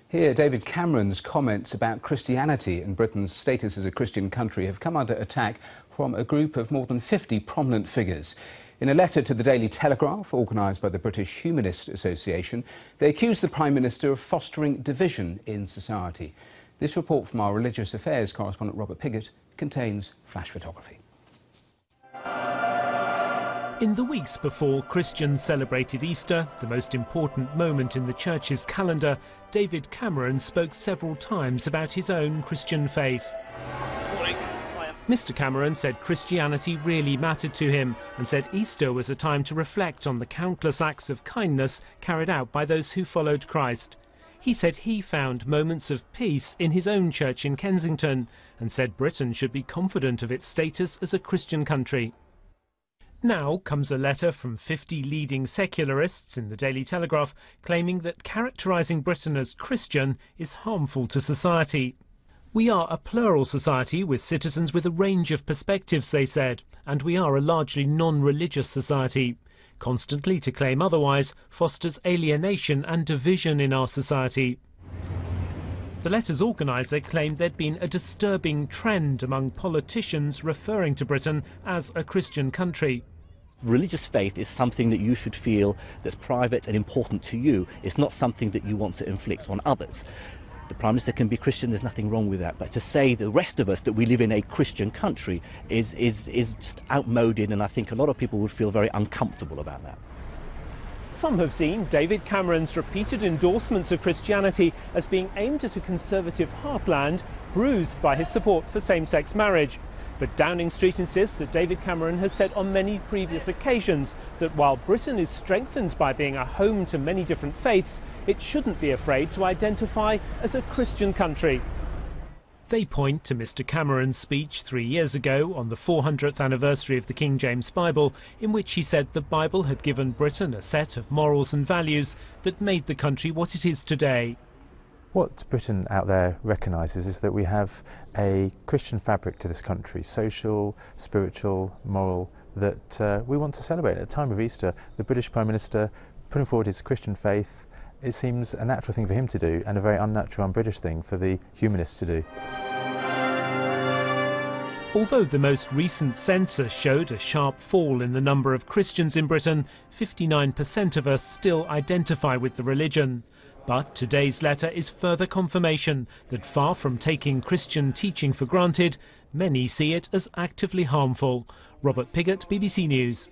Here, David Cameron's comments about Christianity and Britain's status as a Christian country have come under attack from a group of more than 50 prominent figures. In a letter to the Daily Telegraph, organised by the British Humanist Association, they accuse the Prime Minister of fostering division in society. This report from our religious affairs correspondent Robert Piggott contains flash photography. In the weeks before Christians celebrated Easter, the most important moment in the Church's calendar, David Cameron spoke several times about his own Christian faith. Mr. Cameron said Christianity really mattered to him and said Easter was a time to reflect on the countless acts of kindness carried out by those who followed Christ. He said he found moments of peace in his own church in Kensington and said Britain should be confident of its status as a Christian country. Now comes a letter from 50 leading secularists in the Daily Telegraph claiming that characterising Britain as Christian is harmful to society. We are a plural society with citizens with a range of perspectives, they said, and we are a largely non-religious society. Constantly to claim otherwise fosters alienation and division in our society. The letter's organiser claimed there'd been a disturbing trend among politicians referring to Britain as a Christian country. Religious faith is something that you should feel that's private and important to you. It's not something that you want to inflict on others. The Prime Minister can be Christian, there's nothing wrong with that. But to say the rest of us that we live in a Christian country is just outmoded, and I think a lot of people would feel very uncomfortable about that. Some have seen David Cameron's repeated endorsements of Christianity as being aimed at a conservative heartland bruised by his support for same-sex marriage. But Downing Street insists that David Cameron has said on many previous occasions that while Britain is strengthened by being a home to many different faiths, it shouldn't be afraid to identify as a Christian country. They point to Mr. Cameron's speech 3 years ago on the 400th anniversary of the King James Bible, in which he said the Bible had given Britain a set of morals and values that made the country what it is today. What Britain out there recognises is that we have a Christian fabric to this country, social, spiritual, moral, that we want to celebrate. At the time of Easter, the British Prime Minister putting forward his Christian faith, it seems a natural thing for him to do and a very unnatural, un-British thing for the humanists to do. Although the most recent census showed a sharp fall in the number of Christians in Britain, 59% of us still identify with the religion. But today's letter is further confirmation that far from taking Christian teaching for granted, many see it as actively harmful. Robert Piggott, BBC News.